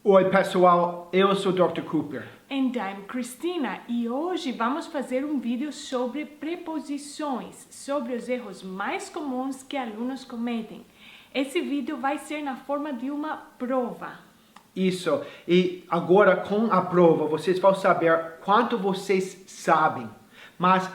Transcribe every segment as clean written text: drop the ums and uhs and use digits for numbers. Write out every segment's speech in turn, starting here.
Oi, pessoal, eu sou o Dr. Cooper. And I'm Cristina e hoje vamos fazer um vídeo sobre preposições, sobre os erros mais comuns que alunos cometem. Esse vídeo vai ser na forma de uma prova. Isso, e agora com a prova vocês vão saber quanto vocês sabem. Mas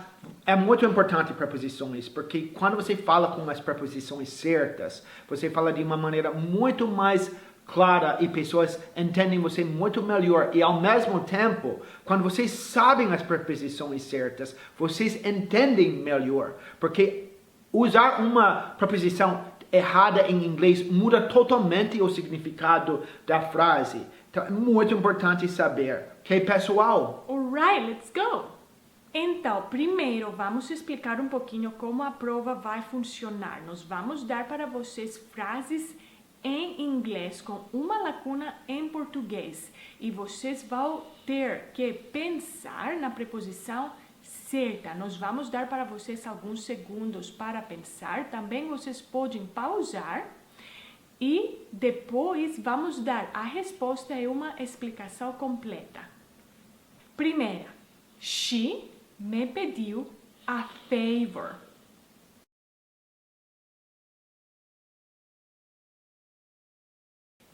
é muito importante preposições, porque quando você fala com as preposições certas, você fala de uma maneira muito mais clara e pessoas entendem você muito melhor. E ao mesmo tempo, quando vocês sabem as preposições certas, vocês entendem melhor. Porque usar uma preposição errada em inglês muda totalmente o significado da frase. Então é muito importante saber. Ok, pessoal? Alright, let's go! Então, primeiro vamos explicar um pouquinho como a prova vai funcionar. Nós vamos dar para vocês frases em inglês com uma lacuna em português e vocês vão ter que pensar na preposição certa. Nós vamos dar para vocês alguns segundos para pensar. Também vocês podem pausar e depois vamos dar a resposta e uma explicação completa. Primeira, she me pediu a favor.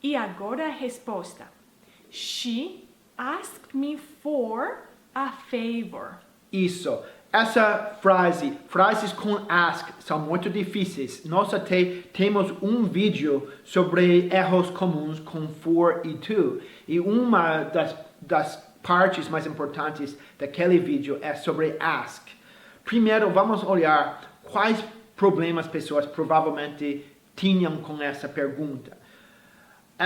E agora a resposta. She asked me for a favor. Isso. Essa frase, frases com ask, são muito difíceis. Nós até temos um vídeo sobre erros comuns com for e to. E uma das partes mais importantes daquele vídeo é sobre ask. Primeiro, vamos olhar quais problemas pessoas provavelmente tinham com essa pergunta.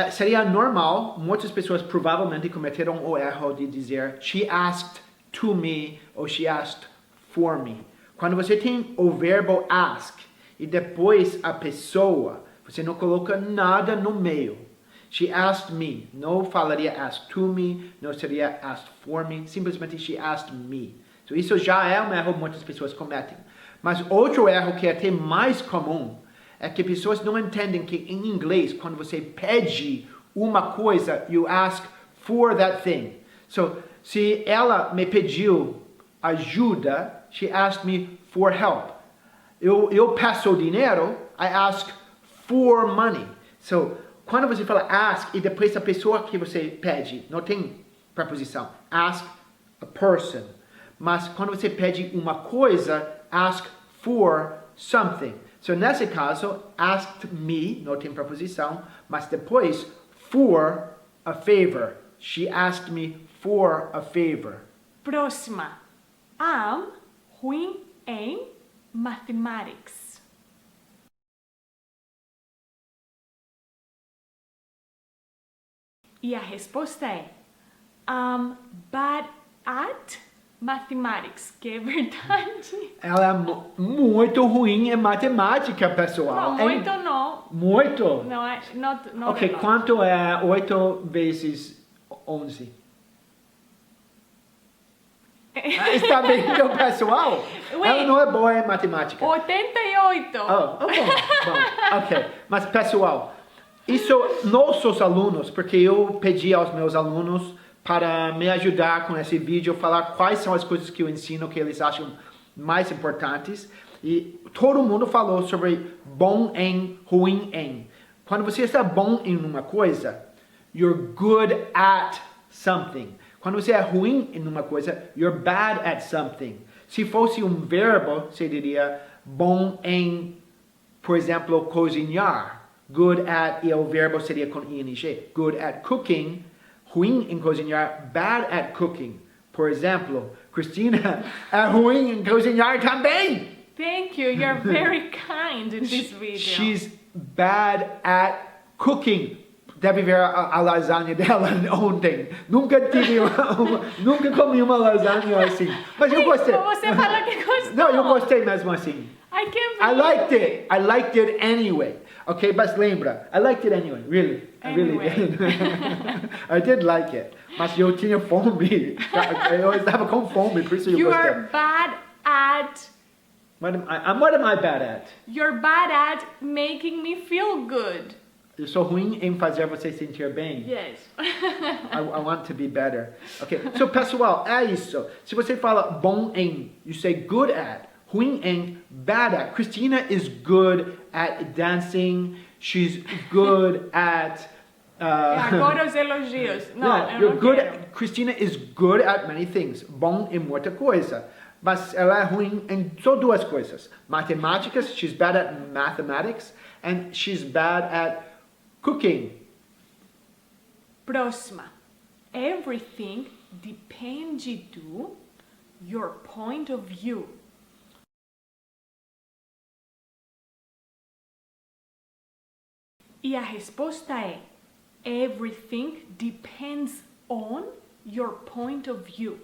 Seria normal, muitas pessoas provavelmente cometeram o erro de dizer she asked to me ou she asked for me. Quando você tem o verbo ask e depois a pessoa, você não coloca nada no meio. She asked me, não falaria asked to me, não seria asked for me, simplesmente she asked me. So, isso já é um erro que muitas pessoas cometem. Mas outro erro que é até mais comum é que pessoas não entendem que em inglês, quando você pede uma coisa, you ask for that thing. So, se ela me pediu ajuda, she asked me for help. Eu peço dinheiro, I ask for money. So, quando você fala ask e depois a pessoa que você pede, não tem preposição. Ask a person. Mas quando você pede uma coisa, ask for something. So, nesse caso, asked me, não tem preposição, mas depois, for a favor. She asked me for a favor. Próxima. I'm ruim em mathematics. E a resposta é I'm bad at mathematics, que é verdade. Ela é muito ruim em matemática, pessoal. Não, muito não. Muito? Não é, não Ok, é quanto é 8 vezes 11? Está vendo, pessoal? Ué, Ela não é boa em matemática. 88. Bom, ok. Mas, pessoal, isso nossos alunos, porque eu pedi aos meus alunos para me ajudar com esse vídeo, falar quais são as coisas que eu ensino que eles acham mais importantes. E todo mundo falou sobre bom em, ruim em. Quando você está bom em uma coisa, you're good at something. Quando você é ruim em uma coisa, you're bad at something. Se fosse um verbo, você diria bom em, por exemplo, cozinhar. Good at, e o verbo seria com ing. Good at cooking. Ruim em cozinhar, bad at cooking. Por exemplo, Cristina é ruim em cozinhar também. Thank you. You're very kind in this video. She's bad at cooking. Deve ver a lasanha dela ontem. Nunca comi uma lasanha assim. Mas eu gostei. Você fala que gostou. Não, eu gostei mesmo assim. I can't I believe liked it. I liked it anyway. Okay, mas lembra, I liked it anyway, really. I really did. I did like it. Mas eu tinha fome. Eu estava com fome, por isso eu You gostei. are bad at... What am I bad at? You're bad at making me feel good. Eu sou ruim em fazer você sentir bem. Yes. I want to be better. Ok, so pessoal, é isso. Se você fala bom em, you say good at. Ruim em, bad at. Christina is good at dancing. She's good at... Agora os elogios. Não, yeah, eu you're não good quero. at, Christina is good at many things. Bom em muita coisa. Mas ela é ruim em só duas coisas. Matemáticas, she's bad at mathematics. And she's bad at cooking. Próxima. Everything depends do your point of view. E a resposta é: everything depends on your point of view.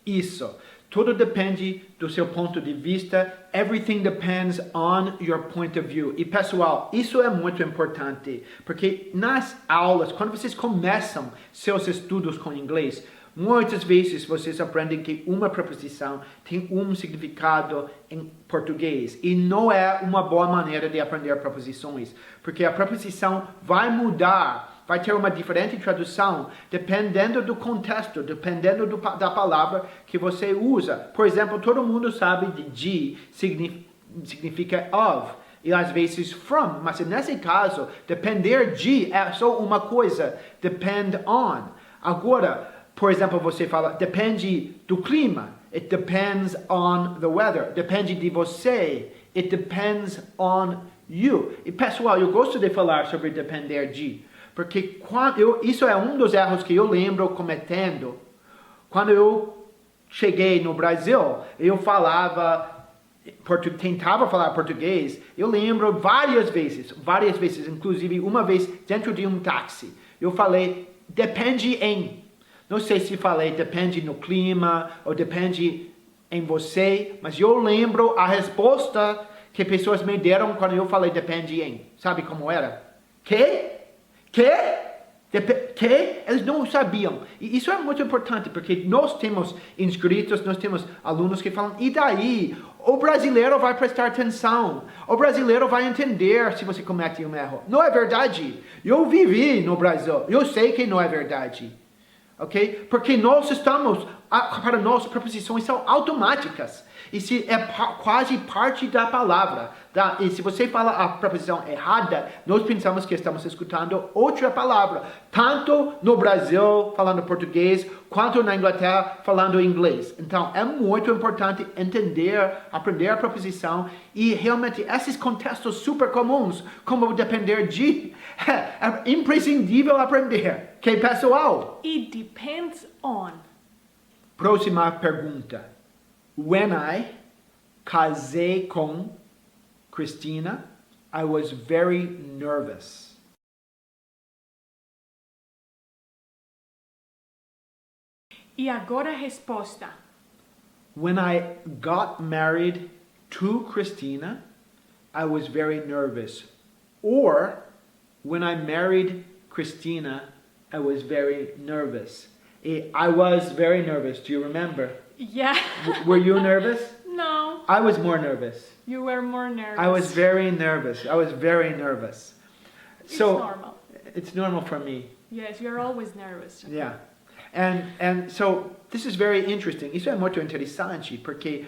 Isso. Tudo depende do seu ponto de vista. Everything depends on your point of view. E pessoal, isso é muito importante, porque nas aulas, quando vocês começam seus estudos com inglês, muitas vezes vocês aprendem que uma preposição tem um significado em português e não é uma boa maneira de aprender preposições, porque a preposição vai mudar. Vai ter uma diferente tradução dependendo do contexto, dependendo da palavra que você usa. Por exemplo, todo mundo sabe de significa of e às vezes from, mas nesse caso, depender de é só uma coisa, depend on. Agora, por exemplo, você fala depende do clima, it depends on the weather. Depende de você, it depends on you. E pessoal, eu gosto de falar sobre depender de. Porque isso é um dos erros que eu lembro cometendo. Quando eu cheguei no Brasil, eu tentava falar português. Eu lembro várias vezes, inclusive uma vez dentro de um táxi. Eu falei, depende em. Não sei se falei depende no clima ou depende em você, mas eu lembro a resposta que pessoas me deram quando eu falei depende em. Sabe como era? Que? Eles não sabiam. E isso é muito importante, porque nós temos inscritos, nós temos alunos que falam, e daí? O brasileiro vai prestar atenção. O brasileiro vai entender se você comete um erro. Não é verdade. Eu vivi no Brasil. Eu sei que não é verdade. Ok? Porque para nós, preposições são automáticas. E se é quase parte da palavra. Tá? E se você fala a preposição errada, nós pensamos que estamos escutando outra palavra. Tanto no Brasil, falando português, quanto na Inglaterra, falando inglês. Então, é muito importante aprender a preposição e realmente esses contextos super comuns, como depender de, é imprescindível aprender. Ok, pessoal? It depends on. Próxima pergunta. When I casei com Christina, I was very nervous. E agora a resposta. When I got married to Christina, I was very nervous. Or, when I married Christina, I was very nervous. I was very nervous. Do you remember? Yeah. Were you nervous? No. I was more nervous. You were more nervous. I was very nervous. It's normal. It's normal for me. Yes, you're always nervous. Yeah. And so this is very interesting. Isso é muito interessante porque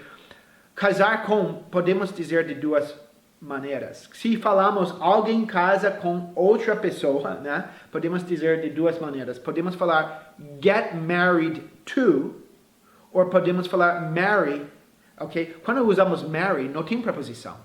casar com podemos dizer de duas maneiras. Se falamos alguém casa com outra pessoa, né? Podemos dizer de duas maneiras. Podemos falar get married to ou podemos falar marry, ok? Quando usamos marry, não tem preposição.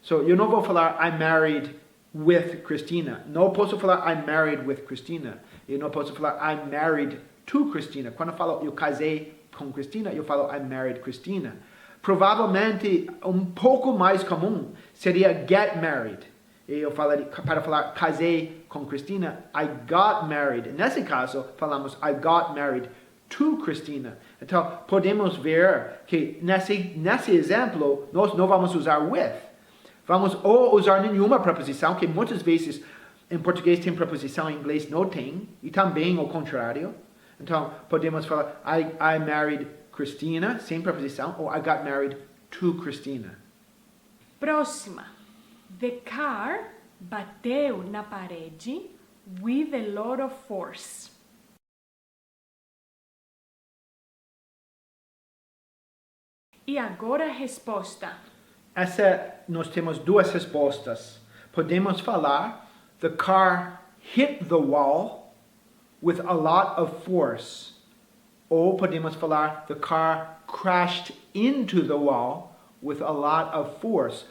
So, eu não vou falar I married with Christina. Não posso falar I married with Christina. Eu não posso falar I married to Christina. Quando eu falo eu casei com Christina, eu falo I married Christina. Provavelmente, um pouco mais comum seria get married. Eu falaria, para falar casei com Christina, I got married. Nesse caso, falamos I got married to Christina. Então, podemos ver que nesse exemplo, nós não vamos usar with. Vamos ou usar nenhuma preposição, que muitas vezes em português tem preposição, em inglês não tem, e também o contrário. Então, podemos falar I married Christina, sem preposição, ou I got married to Christina. Próxima. The car bateu na parede with a lot of force. E agora a resposta. Nós temos duas respostas. Podemos falar, the car hit the wall with a lot of force. Ou podemos falar, the car crashed into the wall with a lot of force.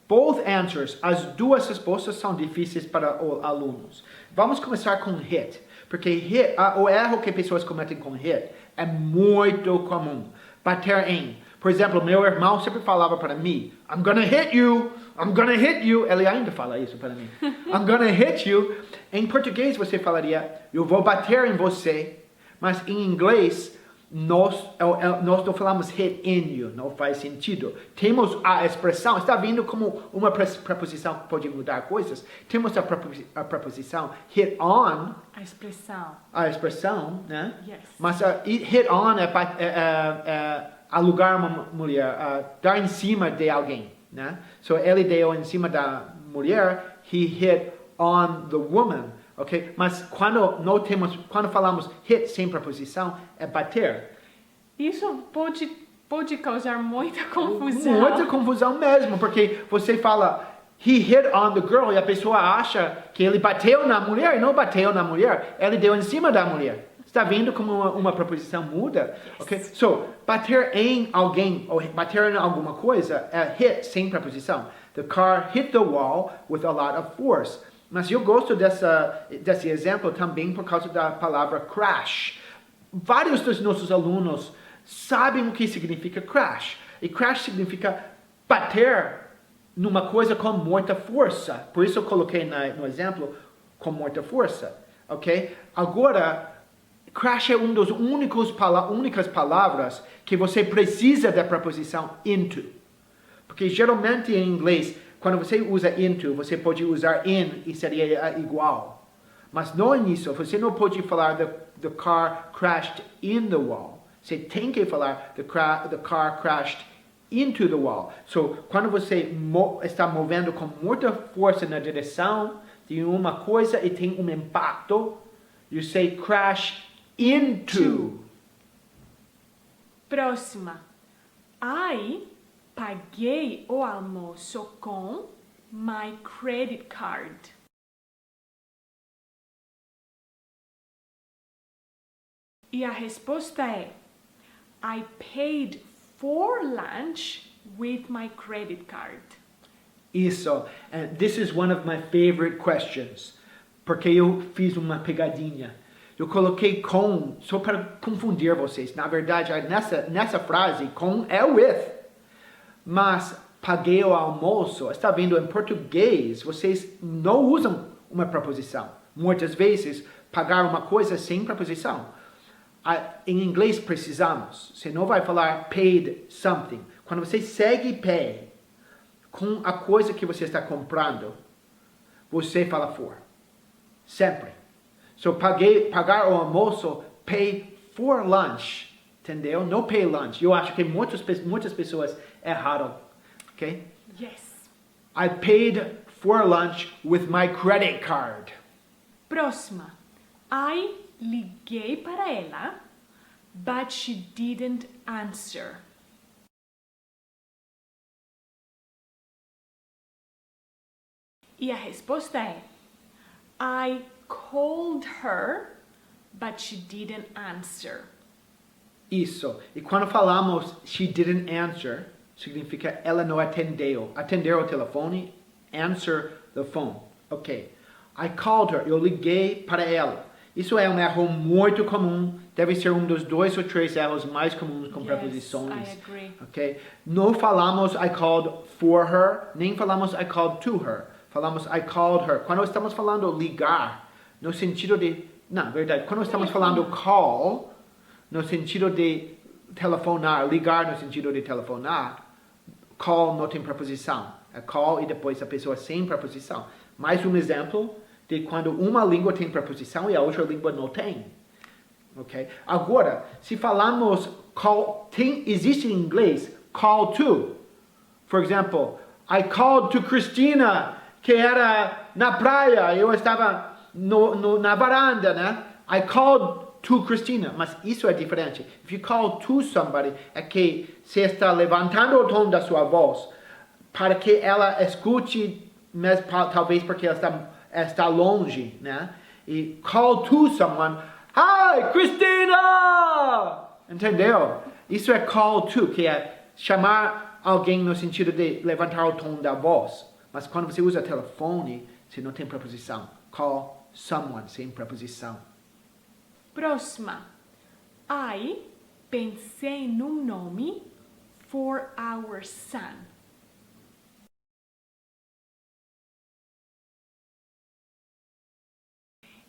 Both answers, as duas respostas são difíceis para os alunos. Vamos começar com hit, porque o erro que pessoas cometem com hit é muito comum. Bater em. Por exemplo, meu irmão sempre falava para mim, I'm gonna hit you, I'm gonna hit you. Ele ainda fala isso para mim. I'm gonna hit you. Em português você falaria, eu vou bater em você. Mas em inglês, nós não falamos hit in you, não faz sentido. Temos a expressão, está vendo como uma preposição pode mudar coisas? Temos a preposição hit on. A expressão, né? Yes. Mas hit on é alugar uma mulher, dar em cima de alguém, né? So ele deu em cima da mulher, he hit on the woman. Ok? Mas quando falamos hit sem preposição, é bater. Isso pode causar muita confusão. Muita confusão mesmo, porque você fala he hit on the girl e a pessoa acha que ele bateu na mulher e não bateu na mulher, ele deu em cima da mulher. Está vendo como uma preposição muda? Yes. Ok? So, bater em alguém ou bater em alguma coisa é hit sem preposição. The car hit the wall with a lot of force. Mas eu gosto desse exemplo também por causa da palavra crash. Vários dos nossos alunos sabem o que significa crash. E crash significa bater numa coisa com muita força. Por isso eu coloquei no exemplo com muita força. Ok? Agora, crash é uma das únicas palavras que você precisa da preposição into. Porque geralmente em inglês, quando você usa into, você pode usar in e seria igual. Mas no início, você não pode falar the car crashed in the wall. Você tem que falar the car crashed into the wall. So, quando você está movendo com muita força na direção de uma coisa e tem um impacto, you say crash into. Próxima. Paguei o almoço com my credit card. E a resposta é I paid for lunch with my credit card. Isso. And this is one of my favorite questions. Porque eu fiz uma pegadinha. Eu coloquei com só para confundir vocês. Na verdade, nessa frase, com é with. Mas paguei o almoço, está vendo em português, vocês não usam uma preposição. Muitas vezes, pagar uma coisa sem preposição. Em inglês precisamos. Você não vai falar paid something. Quando você segue pay com a coisa que você está comprando, você fala for. Sempre. So, pagar o almoço, pay for lunch. Entendeu? Não pay lunch. Eu acho que muitas pessoas erraram. Ok? Yes. I paid for lunch with my credit card. Próxima. I liguei para ela, but she didn't answer. E a resposta é I called her, but she didn't answer. Isso. E quando falamos she didn't answer, significa ela não atendeu. Atender o telefone, answer the phone. Ok. I called her. Eu liguei para ela. Isso é um erro muito comum. Deve ser um dos 2 ou 3 erros mais comuns com preposições. I agree. Ok? Não falamos I called for her, nem falamos I called to her. Falamos I called her. Quando estamos falando ligar, no sentido de... Não, verdade. Quando estamos falando call, no sentido de telefonar, ligar no sentido de telefonar, call não tem preposição. É call e depois a pessoa sem preposição. Mais um exemplo de quando uma língua tem preposição e a outra língua não tem. Ok? Agora, se falamos call, existe em inglês call to. For example, I called to Christina que era na praia, eu estava na varanda, né? I called to Christina, mas isso é diferente. If you call to somebody, é que você está levantando o tom da sua voz para que ela escute, mas talvez porque ela está longe, né? E call to someone, hi, Christina! Entendeu? Isso é call to, que é chamar alguém no sentido de levantar o tom da voz. Mas quando você usa telefone, você não tem preposição. Call someone, sem preposição. Próxima. Pensei num nome for our son.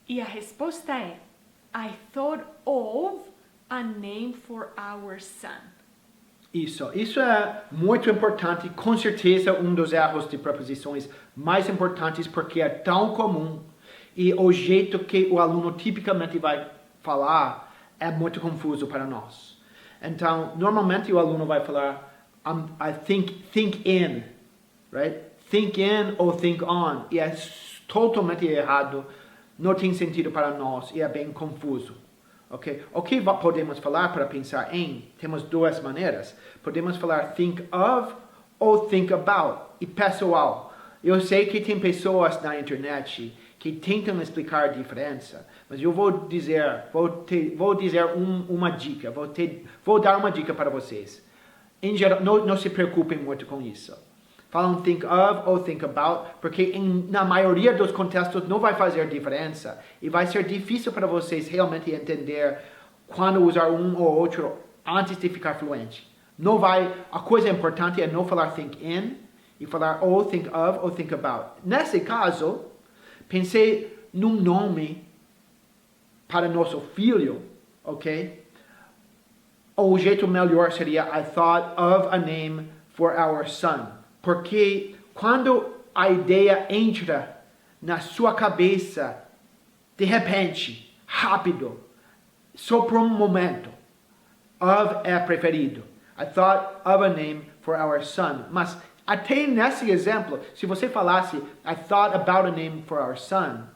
E a resposta é I thought of a name for our son. Isso é muito importante, com certeza um dos erros de preposições mais importantes porque é tão comum e o jeito que o aluno tipicamente vai falar é muito confuso para nós. Então, normalmente o aluno vai falar I think in, right? Think in ou think on, e é totalmente errado, não tem sentido para nós e é bem confuso. Okay? O que podemos falar para pensar em? Temos duas maneiras. Podemos falar think of ou think about. E pessoal, eu sei que tem pessoas na internet que tentam explicar a diferença, mas eu vou dizer uma dica, vou dar uma dica para vocês. Em geral, não se preocupem muito com isso. Falam think of ou think about, porque na maioria dos contextos não vai fazer diferença e vai ser difícil para vocês realmente entender quando usar um ou outro antes de ficar fluente. A coisa importante é não falar think in e falar ou think of ou think about. Nesse caso, pensei num nome para nosso filho, ok? O jeito melhor seria I thought of a name for our son. Porque quando a ideia entra na sua cabeça, de repente, rápido, só por um momento, of é preferido. I thought of a name for our son. Mas até nesse exemplo, se você falasse I thought about a name for our son,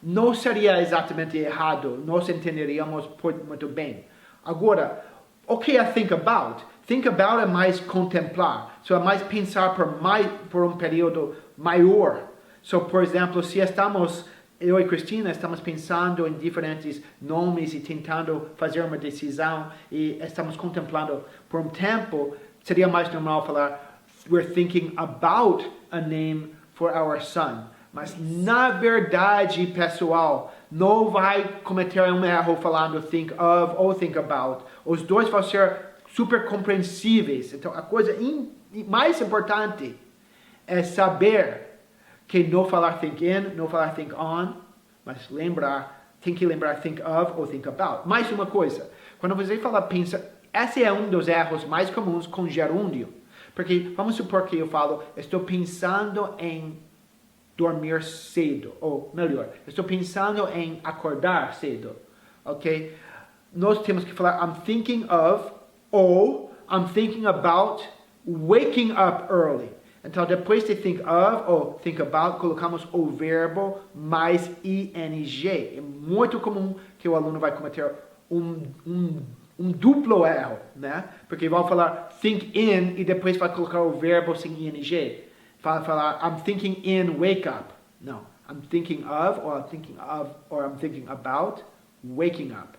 não seria exatamente errado, nós entenderíamos muito bem. Agora, o que é think about? Think about é mais contemplar, é mais pensar por um período maior. Por exemplo, se eu e Cristina estamos pensando em diferentes nomes e tentando fazer uma decisão e estamos contemplando por um tempo, seria mais normal falar we're thinking about a name for our son. Mas na verdade, pessoal, não vai cometer um erro falando think of ou think about. Os dois vão ser super compreensíveis. Então, a coisa mais importante é saber que não falar think in, não falar think on, mas tem que lembrar think of ou think about. Mais uma coisa, quando você fala pensa, esse é um dos erros mais comuns com gerúndio. Porque vamos supor que eu falo, estou pensando em dormir cedo, ou melhor, estou pensando em acordar cedo, ok? Nós temos que falar I'm thinking of ou I'm thinking about waking up early. Então, depois de think of ou think about, colocamos o verbo mais ing. É muito comum que o aluno vai cometer um duplo erro, né? Porque vai falar think in e depois vai colocar o verbo sem ing. Vai falar I'm thinking in wake up. Não. I'm thinking of or I'm thinking about waking up.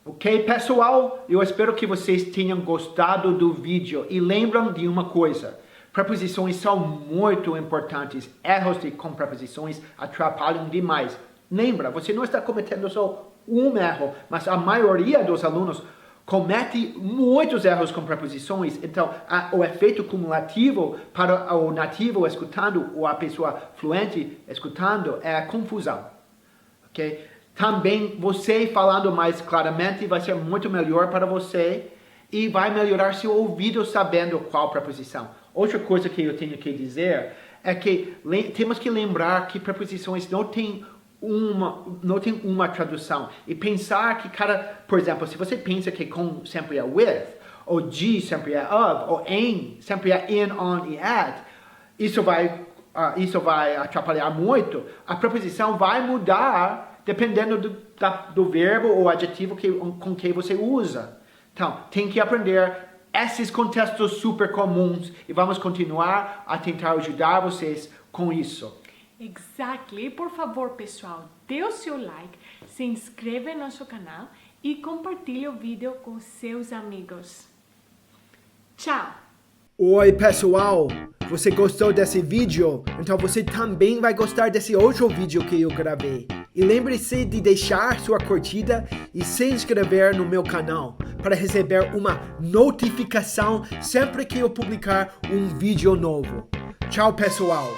Ok, pessoal? Eu espero que vocês tenham gostado do vídeo e lembram de uma coisa. Preposições são muito importantes. Erros com preposições atrapalham demais. Lembra, você não está cometendo só um erro, mas a maioria dos alunos comete muitos erros com preposições. Então, o efeito cumulativo para o nativo escutando ou a pessoa fluente escutando é a confusão. Ok? Também você falando mais claramente vai ser muito melhor para você e vai melhorar seu ouvido sabendo qual preposição. Outra coisa que eu tenho que dizer é que temos que lembrar que preposições não tem uma tradução. E pensar que por exemplo, se você pensa que com sempre é with, ou de sempre é of, ou em sempre é in, on e at, isso vai isso vai atrapalhar muito, a preposição vai mudar dependendo do verbo ou adjetivo com que você usa. Então, tem que aprender esses contextos super comuns e vamos continuar a tentar ajudar vocês com isso. Exactly. E por favor, pessoal, dê o seu like, se inscreve no nosso canal e compartilhe o vídeo com seus amigos. Tchau! Oi, pessoal! Você gostou desse vídeo? Então você também vai gostar desse outro vídeo que eu gravei. E lembre-se de deixar sua curtida e se inscrever no meu canal para receber uma notificação sempre que eu publicar um vídeo novo. Tchau, pessoal!